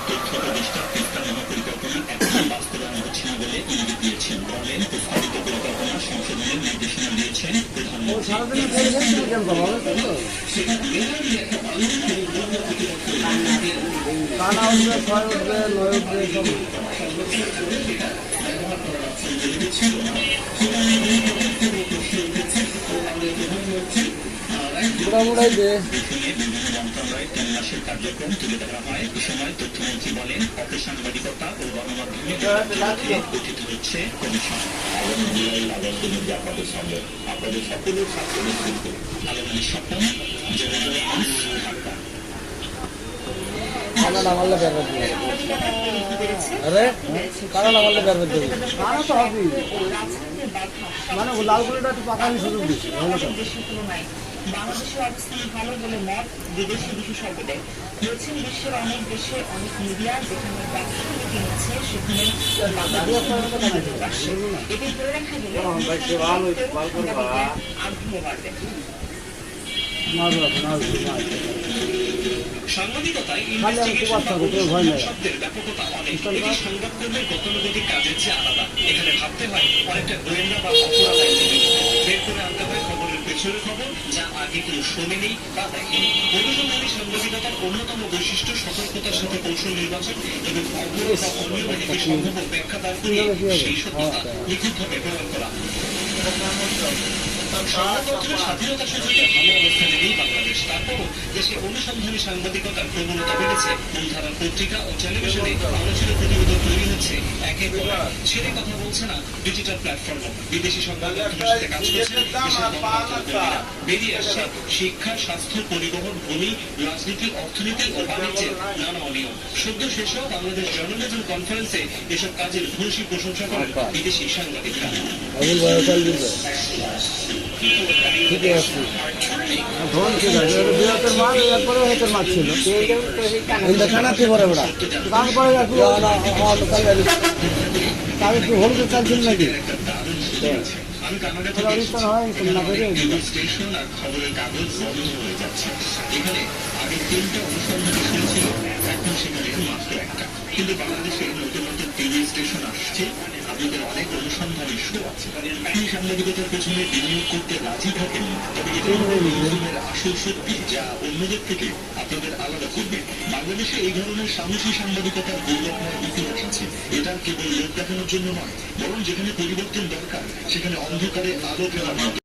তথ্য প্রতিষ্ঠা তিস্তা মহাপরিকল্পনা এখন বাস্তবায়ন হচ্ছে না বলে ইঙ্গিত দিয়েছেন। বলেন, প্রস্তাবিত পরিকল্পনা সংশোধনের নির্দেশনা দিয়েছেন প্রধানমন্ত্রী। মন্ত্রণালয়ের 3 মাসের কার্যক্রম তুলে ধরা হয়। এ সময় তথ্যমন্ত্রী বলেন, অপসাংবাদিকতা ও গণমাধ্যমে গঠিত হচ্ছে কমিশন। আপনাদের সামনে আপনাদের সকলের স্বার্থ নিশ্চিত আলোচনা স্বপ্ন মানে লালগুলিটা একটু পাকানি সুযোগ দিচ্ছে। বাংলাদেশের অবস্থান ভালো বলে মত বিদেশি বিশেষজ্ঞদের বলছেন। বিশ্বের অনেক দেশে অনেক মিডিয়া যেখানে ব্যবসা মিটিং আছে সেখানে এটি ধরে রাখা গেলে আগ্রহ বাড়বে। সাংবাদিকতায় শব্দের ব্যাপকতা অনেক। এটি সংবাদকর্মীর গতানুগতিক কাজের চেয়ে আলাদা। এখানে ভাবতে হয় অনেকটা গোয়েন্দা বা অপরাধ বের করে আনতে হয় খবরের পেছনের খবর, যা আগে কেউ শোনেনি বা দেখেনি। অনুসন্ধানী সাংবাদিকতার অন্যতম বৈশিষ্ট্য সতর্কতার সাথে কৌশল নির্বাচন এবং অপরাধ বা অনিয়মাদিকে সম্ভাব্য ব্যাখ্যা দান করে সেই সত্যতা নিখুঁতভাবে প্রমাণ করা। সংবাদপত্রের স্বাধীনতা সূচকে ভালো অবস্থানে নেই বাংলাদেশ। তারপরও দেশে অনুসন্ধানী সাংবাদিকতার প্রবণতা বেড়েছে। মূলধারার পত্রিকা ও টেলিভিশনে আলোচনা প্রতিবেদন তৈরি হচ্ছে একের পর এক। ছেড়ে কথা বলছে না ডিজিটাল প্ল্যাটফর্মও। বিদেশি সংবাদ মাধ্যমের সাথে কাজ করছে দেশের গণমাধ্যমকর্মীরা। বেরিয়ে আসছে শিক্ষা, স্বাস্থ্য, পরিবহন, ভূমি, রাজনীতি, অর্থনীতি ও বাণিজ্যের নানা অনিয়ম। সদ্য শেষ হওয়া বাংলাদেশ জার্নালিজম কনফারেন্সে এসব কাজের ভূয়সী প্রশংসা করেন বিদেশি সাংবাদিকরা। মাছ ছিল তারপরে একটু হলুদের চাল ছিল নাকি আমি কানাডাতে স্টেশন আর খবরের কাগজ বন্ধ হয়ে যাচ্ছে। এখানে আগে 3টা অনুসন্ধানী শো ছিল, এখন সেখানে মাত্র 1টা। কিন্তু বাংলাদেশে নতুন নতুন টিভি স্টেশন আসছে, আপনাদের অনেক অনুসন্ধানী শো আছে। আপনি সাংবাদিকতার পেছনে বিনিয়োগ করতে রাজি থাকেন, তবে এটা আসল শক্তি যা অন্যদের থেকে আপনাদের আলাদা করবে। বাংলাদেশে এই ধরনের সাহসী সাংবাদিকতার গৌরবময় ইতিহাস আছে। এটা কেবল লোক দেখানোর জন্য নয়, বরং যেখানে পরিবর্তন দরকার সেখানে অন্ধকারে আলো ফেলার